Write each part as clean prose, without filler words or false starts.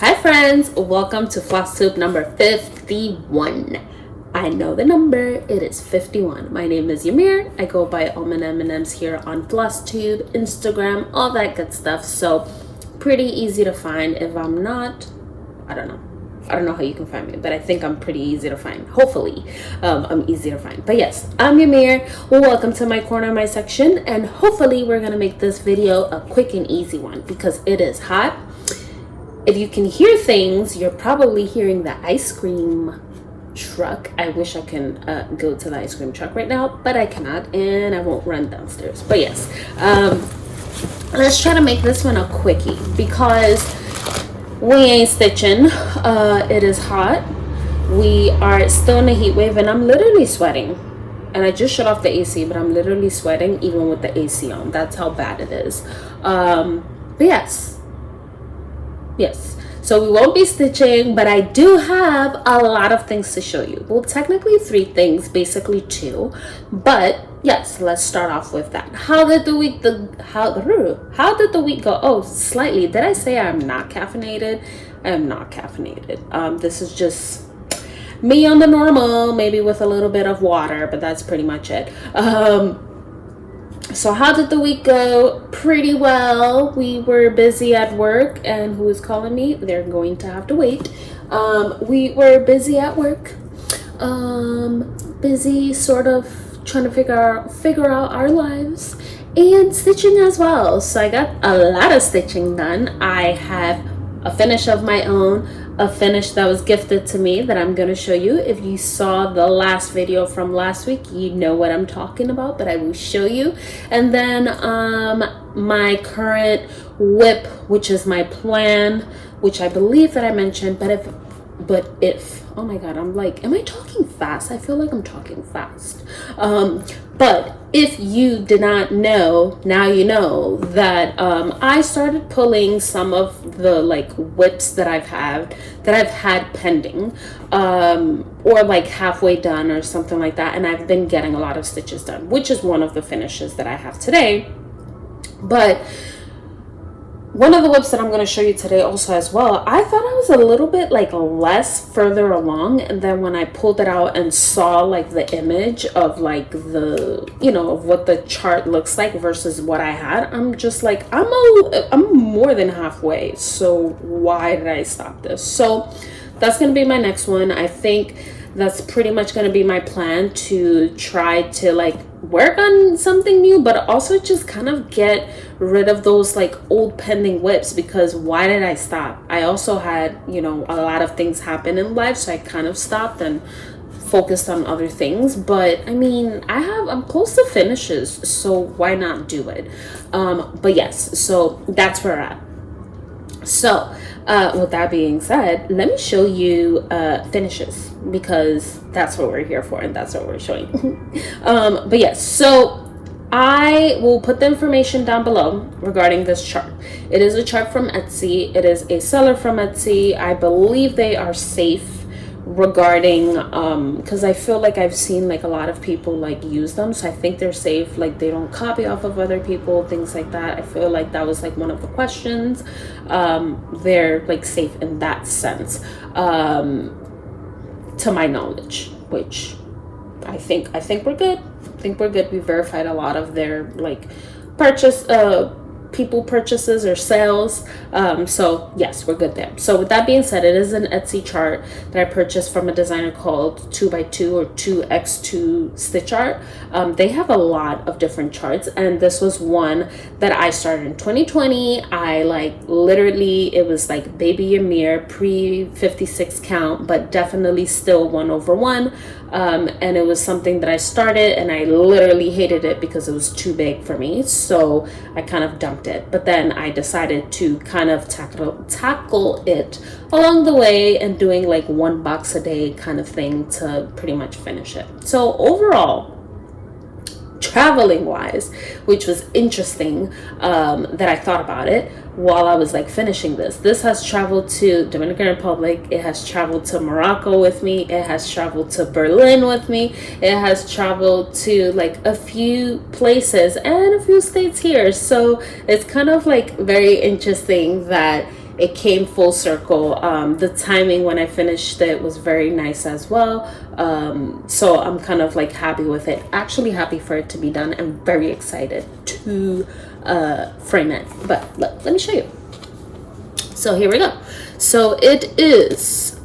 Hi friends, welcome to Flosstube number 51. I know the number, it is 51. My name is Ymir. I go by AlmondMnMs here on Flosstube, Instagram, all that good stuff. So pretty easy to find. If I'm not, I don't know how you can find me, but I think I'm pretty easy to find. Hopefully, I'm easy to find. But yes, I'm Ymir. Welcome to my corner, my section, and hopefully we're gonna make this video a quick and easy one because it is hot. If you can hear things, you're probably hearing the ice cream truck. I wish I can go to the ice cream truck right now, but I cannot, and I won't run downstairs. But yes, let's try to make this one a quickie because we ain't stitching. It is hot. We are still in a heat wave, and I'm literally sweating. And I just shut off the AC, but I'm literally sweating even with the AC on. That's how bad it is. But yes, so we won't be stitching, but I do have a lot of things to show you. Well, technically 3 things, basically 2, but yes, let's start off with that. How did the week go? Oh, slightly. Did I say I'm not caffeinated? I am not caffeinated. This is just me on the normal, maybe with a little bit of water, but that's pretty much it. So how did the week go? Pretty well. We were busy at work, and who is calling me? They're going to have to wait. We were busy at work. Busy sort of trying to figure out our lives and stitching as well. So I got a lot of stitching done. I have a finish of my own, a finish that was gifted to me that I'm going to show you. If you saw the last video from last week, you know what I'm talking about, but I will show you. And then my current whip, which is my plan, which I believe that I mentioned, but if oh my god, I'm like, am I talking fast? I feel like I'm talking fast. But if you did not know, now you know that I started pulling some of the like whips that I've had pending, or like halfway done or something like that, and I've been getting a lot of stitches done, which is one of the finishes that I have today. But one of the whips that I'm going to show you today also as well, I thought I was a little bit like less further along, and then when I pulled it out and saw like the image of like the, you know, of what the chart looks like versus what I had, I'm just like, I'm more than halfway, so why did I stop this? So that's going to be my next one. I think that's pretty much going to be my plan, to try to like work on something new, but also just kind of get rid of those like old pending whips, because why did I stop? I also had, you know, a lot of things happen in life, so I kind of stopped and focused on other things. But I mean, I'm close to finishes, so why not do it? But yes, so that's where we're at. So with that being said, let me show you finishes, because that's what we're here for and that's what we're showing. But yes, so I will put the information down below regarding this chart. It is a chart from Etsy. It is a seller from Etsy. I believe they are safe regarding because I feel like I've seen like a lot of people like use them, so I think they're safe. Like they don't copy off of other people, things like that. I feel like that was like one of the questions. They're like safe in that sense, to my knowledge, which I think we're good. I think we're good. We verified a lot of their like people purchases or sales, so yes, we're good there. So with that being said, it is an Etsy chart that I purchased from a designer called 2x2 or 2x2 Stitch Art. They have a lot of different charts, and this was one that I started in 2020. I like literally, it was like baby Ymir pre 56 count, but definitely still 1/1. And it was something that I started and I literally hated it because it was too big for me, so I kind of dumped it. But then I decided to kind of tackle it along the way and doing like 1 box a day kind of thing to pretty much finish it. So overall, traveling wise, which was interesting, that I thought about it while I was like finishing this has traveled to Dominican Republic, it has traveled to Morocco with me, it has traveled to Berlin with me, it has traveled to like a few places and a few states here. So it's kind of like very interesting that it came full circle. The timing when I finished it was very nice as well. So I'm kind of like happy with it. Actually happy for it to be done. I'm very excited to frame it. But look, let me show you. So here we go. So it is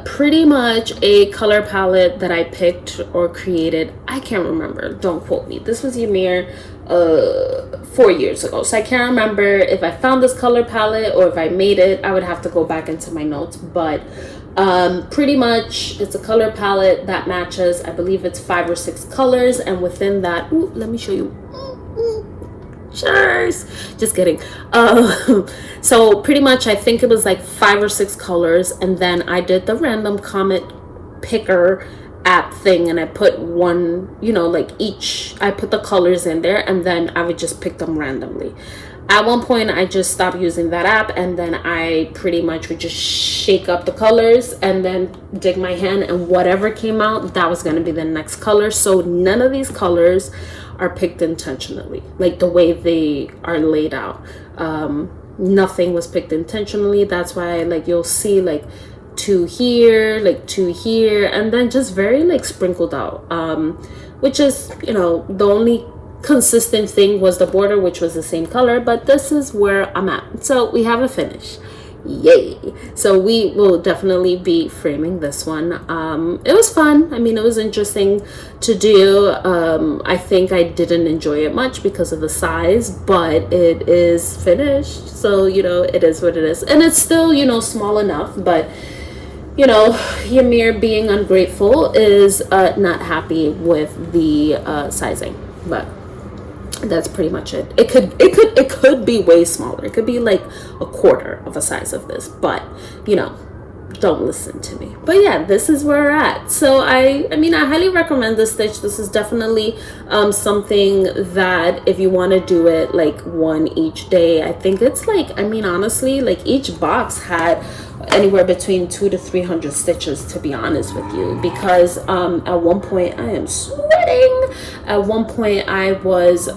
pretty much a color palette that I picked or created. I can't remember. Don't quote me. This was Ymir 4 years ago. So I can't remember if I found this color palette or if I made it. I would have to go back into my notes. But pretty much it's a color palette that matches, I believe it's 5 or 6 colors. And within that, ooh, let me show you. Cheers, just kidding. So pretty much I think it was like 5 or 6 colors, and then I did the random comet picker app thing, and I put one, you know, like each, I put the colors in there, and then I would just pick them randomly. At one point I just stopped using that app, and then I pretty much would just shake up the colors and then dig my hand, and whatever came out, that was going to be the next color. So none of these colors are picked intentionally, like the way they are laid out. Nothing was picked intentionally. That's why, like, you'll see like 2 here, like 2 here, and then just very like sprinkled out, which is, you know, the only consistent thing was the border, which was the same color. But this is where I'm at. So we have a finish. Yay. So we will definitely be framing this one. It was fun. I mean, it was interesting to do. I think I didn't enjoy it much because of the size, but it is finished. So, you know, it is what it is. And it's still, you know, small enough, but you know, Ymir, being ungrateful, is not happy with the sizing. But that's pretty much it. It could be way smaller. It could be like a quarter of a size of this, but you know, don't listen to me. But yeah, this is where we're at. So I mean, I highly recommend this stitch. This is definitely something that if you want to do it like one each day, I think it's like, I mean, honestly, like each box had anywhere between 200 to 300 stitches, to be honest with you, because at one point, I am sweating. At one point I was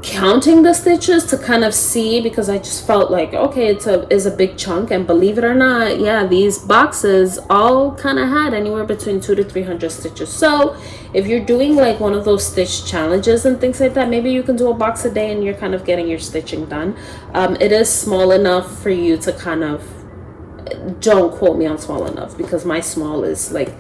counting the stitches to kind of see, because I just felt like, okay, it's a big chunk, and believe it or not, yeah, these boxes all kind of had anywhere between 200 to 300 stitches. So if you're doing like one of those stitch challenges and things like that, maybe you can do a box a day and you're kind of getting your stitching done. It is small enough for you to kind of, don't quote me on small enough, because my small is like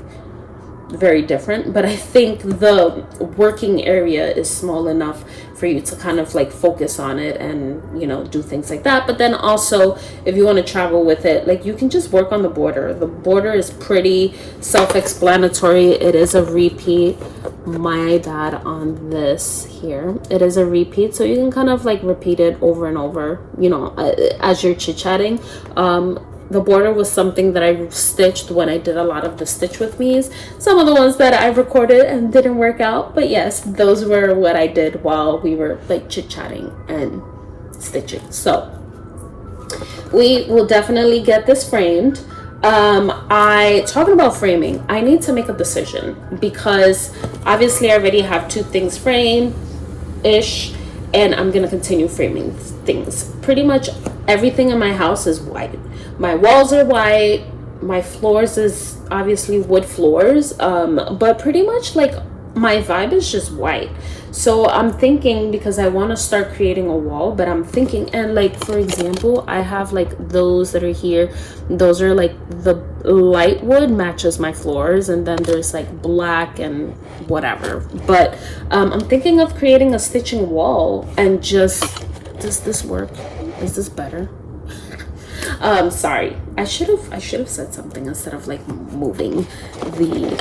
very different, but I think the working area is small enough for you to kind of like focus on it and, you know, do things like that. But then also, if you want to travel with it, like, you can just work on the border. The border is pretty self-explanatory. It is a repeat. My bad on this here. It is a repeat, so you can kind of like repeat it over and over, you know, as you're chit-chatting. The border was something that I stitched when I did a lot of the Stitch With Me's. Some of the ones that I recorded and didn't work out. But yes, those were what I did while we were like chit-chatting and stitching. So we will definitely get this framed. Talking about framing, I need to make a decision, because obviously I already have 2 things framed-ish, and I'm gonna continue framing things. Pretty much everything in my house is white. My walls are white. My floors is obviously wood floors. But pretty much like my vibe is just white. So I'm thinking, because I want to start creating a wall, but I'm thinking, and like, for example, I have like those that are here. Those are like the light wood matches my floors, and then there's like black and whatever. But I'm thinking of creating a stitching wall, and just, does this work? Is this better? Sorry, I should have said something instead of like moving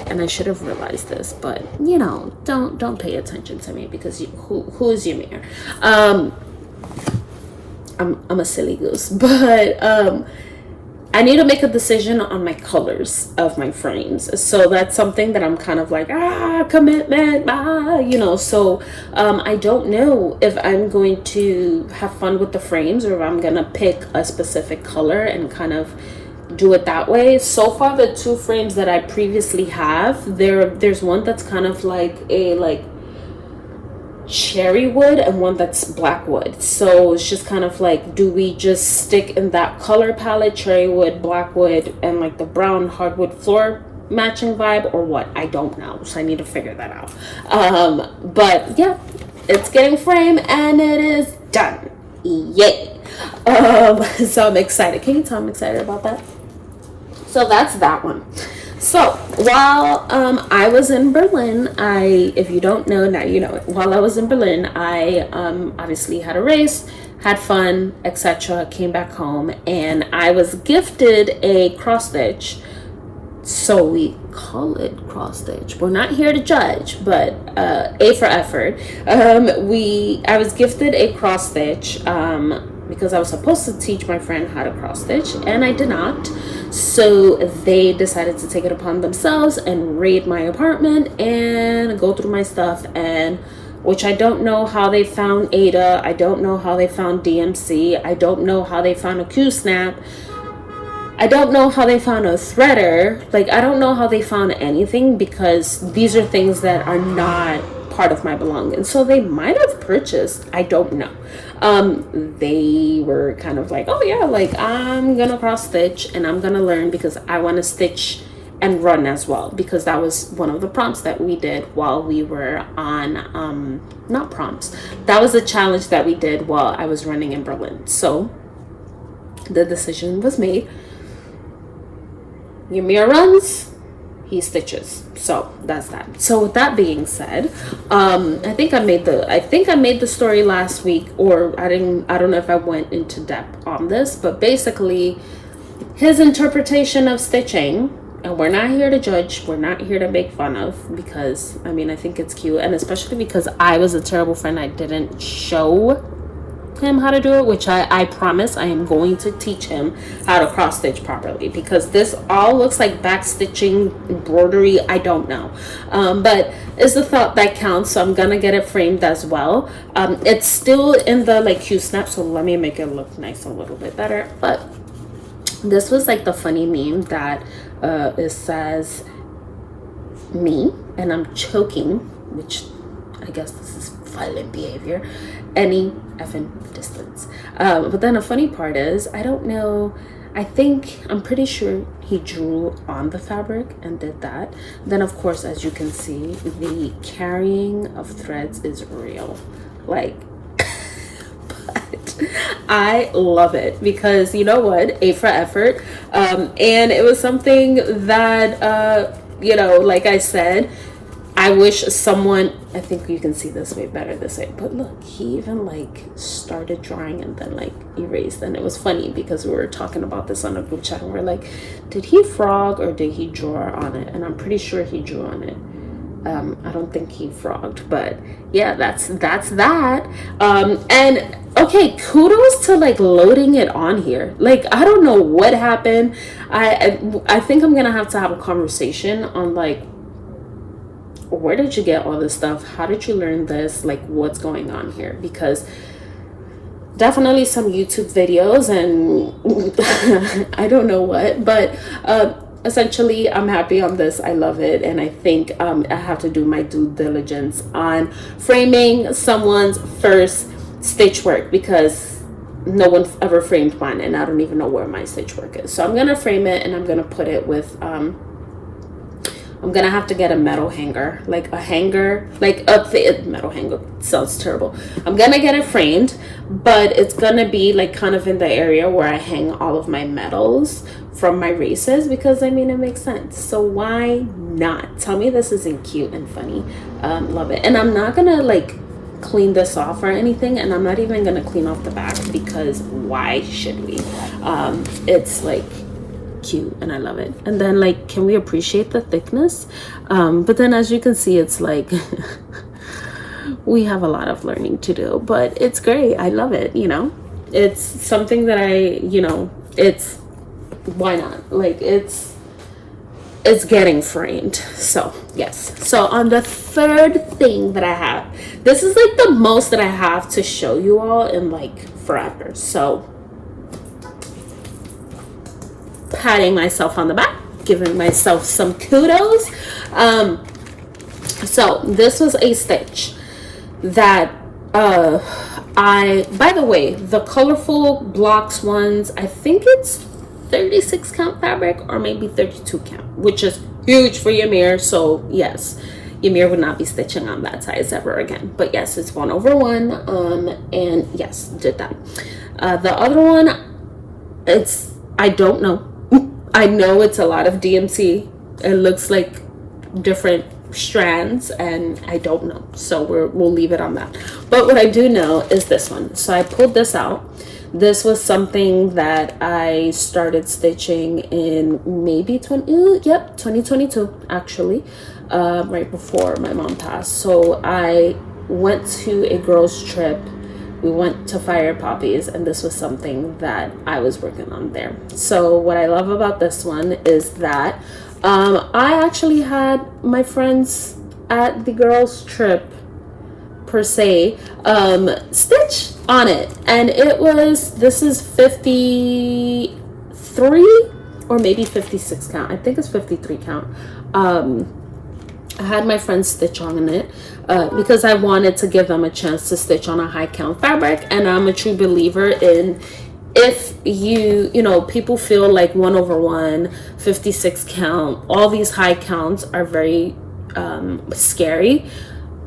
and I should have realized this, but you know, don't pay attention to me, because who is Ymir? I'm a silly goose. But I need to make a decision on my colors of my frames. So that's something that I'm kind of like, commitment, you know. So I don't know if I'm going to have fun with the frames, or if I'm gonna pick a specific color and kind of do it that way. So far, the 2 frames that I previously have, there's one that's kind of like a cherry wood and one that's black wood. So it's just kind of like, do we just stick in that color palette, cherry wood, black wood, and like the brown hardwood floor matching vibe, or what? I don't know. So I need to figure that out. But yeah, it's getting framed and it is done. Yay. So I'm excited. Can you tell I'm excited about that? So that's that one. So while I was in Berlin, if you don't know, now you know it. While I was in Berlin, I obviously had a race, had fun, etc. Came back home, and I was gifted a cross stitch. So we call it cross stitch. We're not here to judge, but A for effort. I was gifted a cross stitch because I was supposed to teach my friend how to cross stitch, and I did not. So they decided to take it upon themselves and raid my apartment and go through my stuff, and which I don't know how they found Ada. I don't know how they found DMC. I don't know how they found a Q-snap. I don't know how they found a threader. Like, I don't know how they found anything, because these are things that are not part of my belongings. So they might have purchased, I don't know. They were kind of like, oh yeah, like I'm gonna cross stitch and I'm gonna learn because I want to stitch and run as well, because that was one of the prompts that we did while we were on not prompts, that was a challenge that we did while I was running in Berlin. So the decision was made. Ymir runs, he stitches. So that's that. So with that being said, I think I made the story last week, or I don't know if I went into depth on this, but basically his interpretation of stitching, and we're not here to judge, we're not here to make fun of, because I mean, I think it's cute, and especially because I was a terrible friend, I didn't show him how to do it, which I promise I am going to teach him how to cross stitch properly, because this all looks like back stitching, embroidery, I don't know, but it's the thought that counts. So I'm gonna get it framed as well. It's still in the like Q snap, so let me make it look nice a little bit better. But this was like the funny meme that it says me and I'm choking, which I guess this is violent behavior, any effing distance. But then a funny part is, I don't know, I'm pretty sure he drew on the fabric and did that. Then of course, as you can see, the carrying of threads is real. Like, but I love it, because you know what, A for effort. And it was something that, you know, like I said, I wish someone, I think you can see this way better this way, but look, he even like started drawing and then like erased. And it was funny because we were talking about this on a group chat and we're like, did he frog or did he draw on it? And I'm pretty sure he drew on it. I don't think he frogged, but yeah, that's that. And okay, kudos to like loading it on here. Like, I don't know what happened. I think I'm gonna have to have a conversation on like, where did you get all this stuff? How did you learn this? Like, what's going on here? Because definitely some YouTube videos and I don't know what, but essentially I'm happy on this. I love it, and I think I have to do my due diligence on framing someone's first stitch work, because no one ever framed mine and I don't even know where my stitch work is. So I'm gonna frame it and I'm gonna put it with I'm gonna have to get a metal hanger, like a hanger, like a metal hanger sounds terrible. I'm gonna get it framed, but it's gonna be like kind of in the area where I hang all of my medals from my races, because I mean, it makes sense. So why not? Tell me this isn't cute and funny. Love it. And I'm not gonna like clean this off or anything, and I'm not even gonna clean off the back, because why should we? It's like cute and I love it. And then like, can we appreciate the thickness? But then as you can see, it's like we have a lot of learning to do, but it's great. I love it. You know, it's something that it's why not? Like, it's getting framed. So yes. So on the third thing that I have, this is like the most that I have to show you all in like forever. So patting myself on the back, giving myself some kudos. So this was a stitch that by the way, the colorful blocks ones, I think it's 36 count fabric or maybe 32 count, which is huge for Ymir. So yes, Ymir would not be stitching on that size ever again. But yes, it's 1/1. And yes, did that. The other one, I don't know. I know it's a lot of DMC. It looks like different strands, and I don't know, so we'll leave it on that. But what I do know is this one. So I pulled this out. This was something that I started stitching in maybe 2022 actually, right before my mom passed. So I went to a girls trip. We went to Fire Poppies, and this was something that I was working on there. So what I love about this one is that I actually had my friends at the girls trip per se stitch on it, and this is 53 or maybe 56 count. I think it's 53 count. I had my friends stitch on it because I wanted to give them a chance to stitch on a high count fabric, and I'm a true believer in, if you know, people feel like 1/1, 56 count, all these high counts are very scary.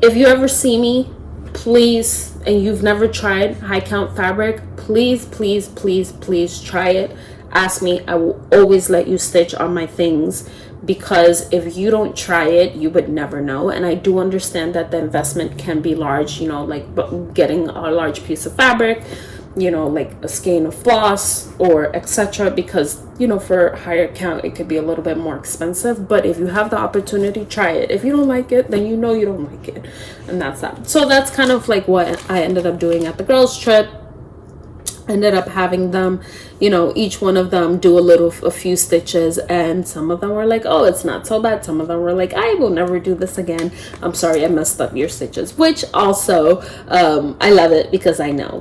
If you ever see me, please, and you've never tried high count fabric, please try it. Ask me. I will always let you stitch on my things, because if you don't try it, you would never know. And I do understand that the investment can be large, you know, like getting a large piece of fabric, you know, like a skein of floss or etc., because, you know, for higher count it could be a little bit more expensive. But if you have the opportunity, try it. If you don't like it, then you know you don't like it, and that's that. So that's kind of like what I ended up doing at the girls trip. Ended up having them, you know, each one of them do a few stitches, and some of them were like, oh, it's not so bad. Some of them were like, I will never do this again. I'm sorry, I messed up your stitches, which also I love it, because I know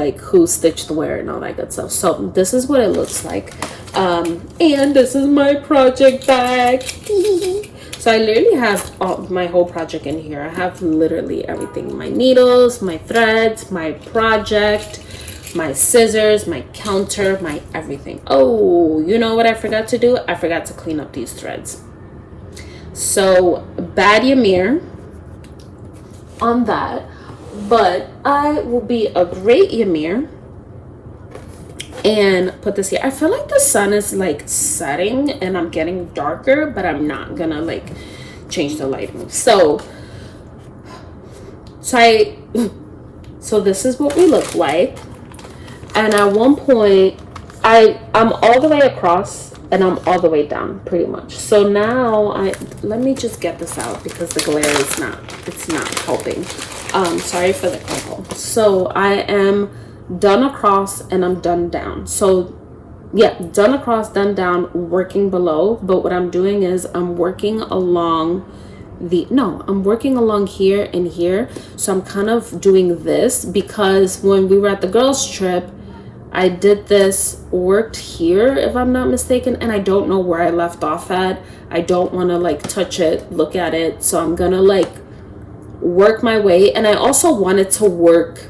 like who stitched where and all that good stuff. So this is what it looks like, and this is my project bag. So I literally have my whole project in here. I have literally everything: my needles, my threads, my project, my scissors, my counter, my everything. Oh, you know what I forgot to do? I forgot to clean up these threads. So bad Ymir on that, but I will be a great Ymir and put this here. I feel like the sun is like setting and I'm getting darker, but I'm not gonna like change the lighting. So this is what we look like. And at one point, I'm all the way across and I'm all the way down, pretty much. So now let me just get this out, because the glare is not helping. Sorry for the crinkle. So I am done across and I'm done down. So yeah, done across, done down, working below. But what I'm doing is I'm working along here and here. So I'm kind of doing this because when we were at the girls trip, I did this, worked here if I'm not mistaken, and I don't know where I left off at. I don't want to like touch it, look at it, so I'm gonna like work my way. And I also wanted to work,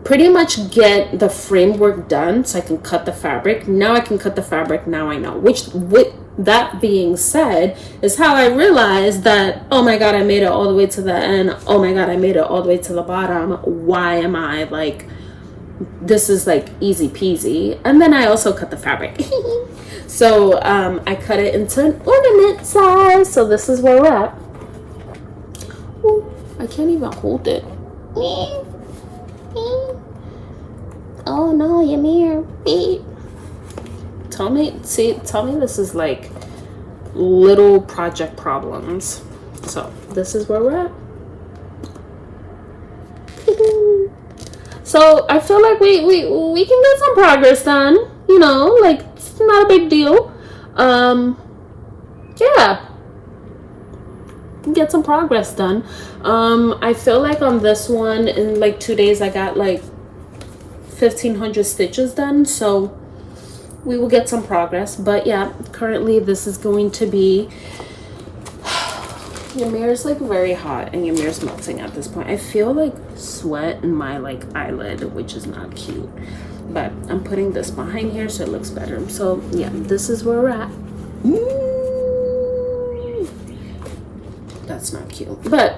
pretty much get the framework done so I can cut the fabric. Now I can cut the fabric, now I know. Which, with that being said, is how I realized that, oh my god, I made it all the way to the end. Oh my god, I made it all the way to the bottom. Why am I like, this is like easy peasy. And then I also cut the fabric. So I cut it into an ornament size. So this is where we're at. Ooh, I can't even hold it. Oh no, Ymir. Tell me this is like little project problems. So this is where we're at. So I feel like we can get some progress done, you know, like it's not a big deal. Yeah, get some progress done. I feel like on this one in like 2 days I got like 1,500 stitches done, so we will get some progress. But yeah, currently this is going to be Your mirror's like very hot and your mirror's melting at this point. I feel like sweat in my like eyelid, which is not cute. But I'm putting this behind here so it looks better. So yeah, this is where we're at. That's not cute. But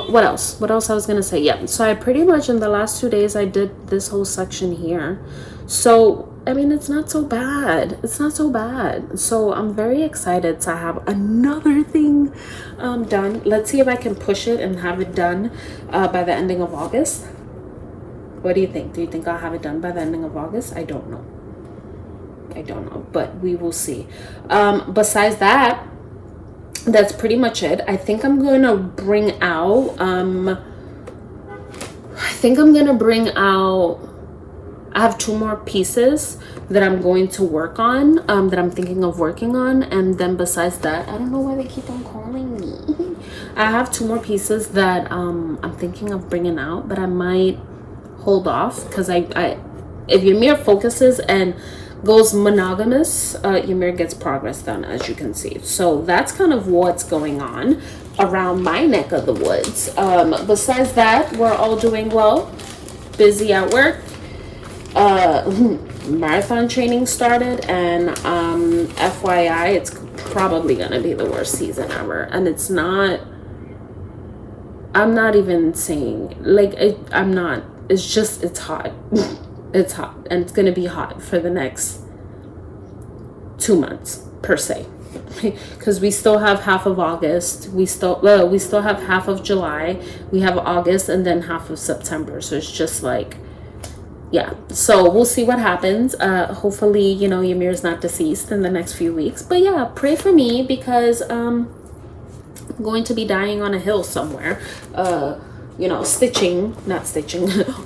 what else I was gonna say? Yeah, so I pretty much in the last 2 days I did this whole section here. So I mean, it's not so bad. It's not so bad. So I'm very excited to have another thing done. Let's see if I can push it and have it done by the ending of August. What do you think? Do you think I'll have it done by the ending of August? I don't know. I don't know, but we will see. Besides that, that's pretty much it. I think I'm going to bring out, I have 2 more pieces that I'm going to work on, that I'm thinking of working on. And then besides that, I don't know why they keep on calling me. I have 2 more pieces that I'm thinking of bringing out, but I might hold off because if your mirror focuses and goes monogamous, your mirror gets progress done, as you can see. So that's kind of what's going on around my neck of the woods. Besides that, we're all doing well. Busy at work. Marathon training started, and FYI, it's probably gonna be the worst season ever. And it's not, I'm not even saying like I'm not, it's just, it's hot. It's hot, and it's gonna be hot for the next 2 months per se, because we still have half of August, we still have half of July, we have August, and then half of September. So it's just like, yeah, so we'll see what happens. Hopefully, you know, your mirror's not deceased in the next few weeks. But yeah, pray for me because I'm going to be dying on a hill somewhere. You know,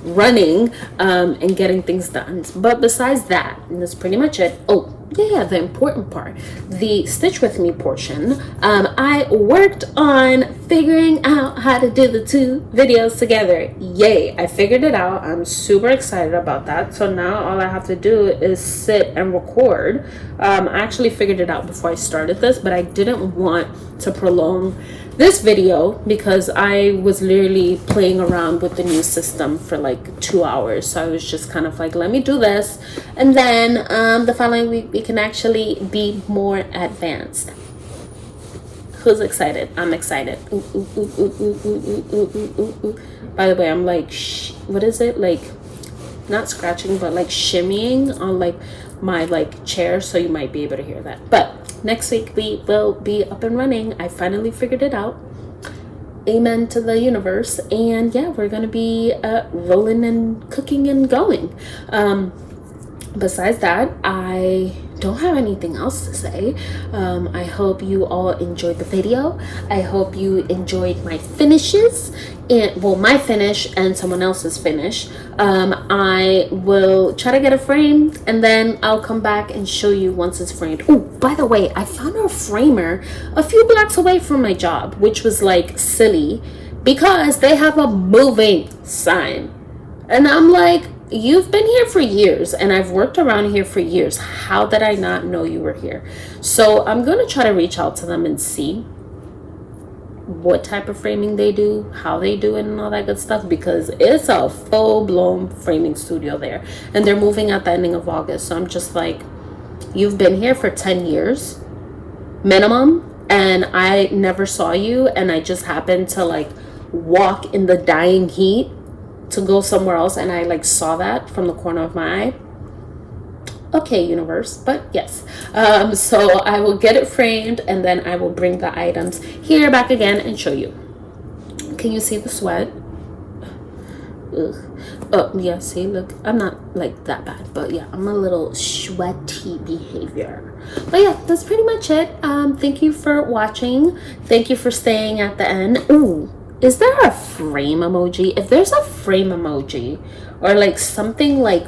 running, and getting things done. But besides that, and that's pretty much it. Oh, yeah, the important part, the Stitch With Me portion. I worked on figuring out how to do the 2 videos together. Yay, I figured it out. I'm super excited about that. So now all I have to do is sit and record. I actually figured it out before I started this, but I didn't want to prolong this video because I was literally playing around with the new system for like 2 hours. So I was just kind of like, let me do this, and then the following week we can actually be more advanced. Who's excited? I'm excited. Ooh, ooh, ooh, ooh, ooh, ooh, ooh, ooh, ooh. By the way, I'm like, what is it, like, not scratching but like shimmying on like my like chair, so you might be able to hear that. But next week we will be up and running. I finally figured it out. Amen to the universe. And yeah, we're gonna be rolling and cooking and going. Besides that, I don't have anything else to say. I hope you all enjoyed the video. I hope you enjoyed my finishes, and well, my finish and someone else's finish. I will try to get it framed, and then I'll come back and show you once it's framed. Oh, by the way, I found a framer a few blocks away from my job, which was like silly because they have a moving sign, and I'm like, you've been here for years and I've worked around here for years. How did I not know you were here? So I'm going to try to reach out to them and see what type of framing they do, how they do it, and all that good stuff, because it's a full-blown framing studio there, and they're moving at the ending of August. So I'm just like, you've been here for 10 years minimum, and I never saw you, and I just happened to like walk in the dying heat to go somewhere else, and I like saw that from the corner of my eye. Okay, universe, but yes. So I will get it framed, and then I will bring the items here back again and show you. Can you see the sweat? Ugh. Oh yeah, see, look, I'm not like that bad, but yeah, I'm a little sweaty behavior. But yeah, that's pretty much it. Thank you for watching. Thank you for staying at the end. Ooh, is there a frame emoji? If there's a frame emoji, or like something like,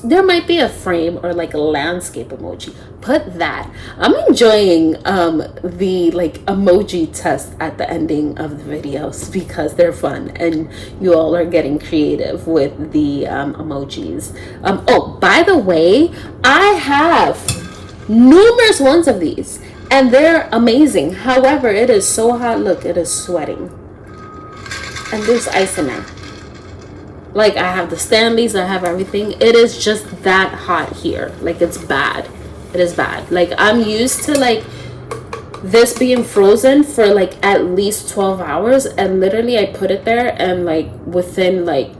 there might be a frame or like a landscape emoji, put that. I'm enjoying the like emoji test at the ending of the videos because they're fun and you all are getting creative with the emojis. Oh, by the way, I have numerous ones of these, and they're amazing. However, it is so hot. Look, it is sweating, and there's ice in there. Like, I have the Stanleys, I have everything. It is just that hot here. Like, it's bad. It is bad. Like, I'm used to like this being frozen for like at least 12 hours, and literally I put it there and like within like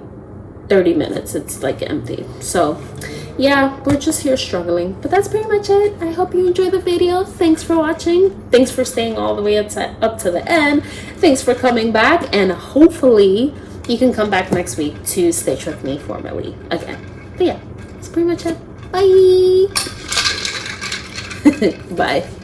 30 minutes it's like empty. So yeah, we're just here struggling, but that's pretty much it. I hope you enjoyed the video. Thanks for watching. Thanks for staying all the way up to the end. Thanks for coming back, and hopefully you can come back next week to stitch with me formally again. But yeah, that's pretty much it. Bye. Bye.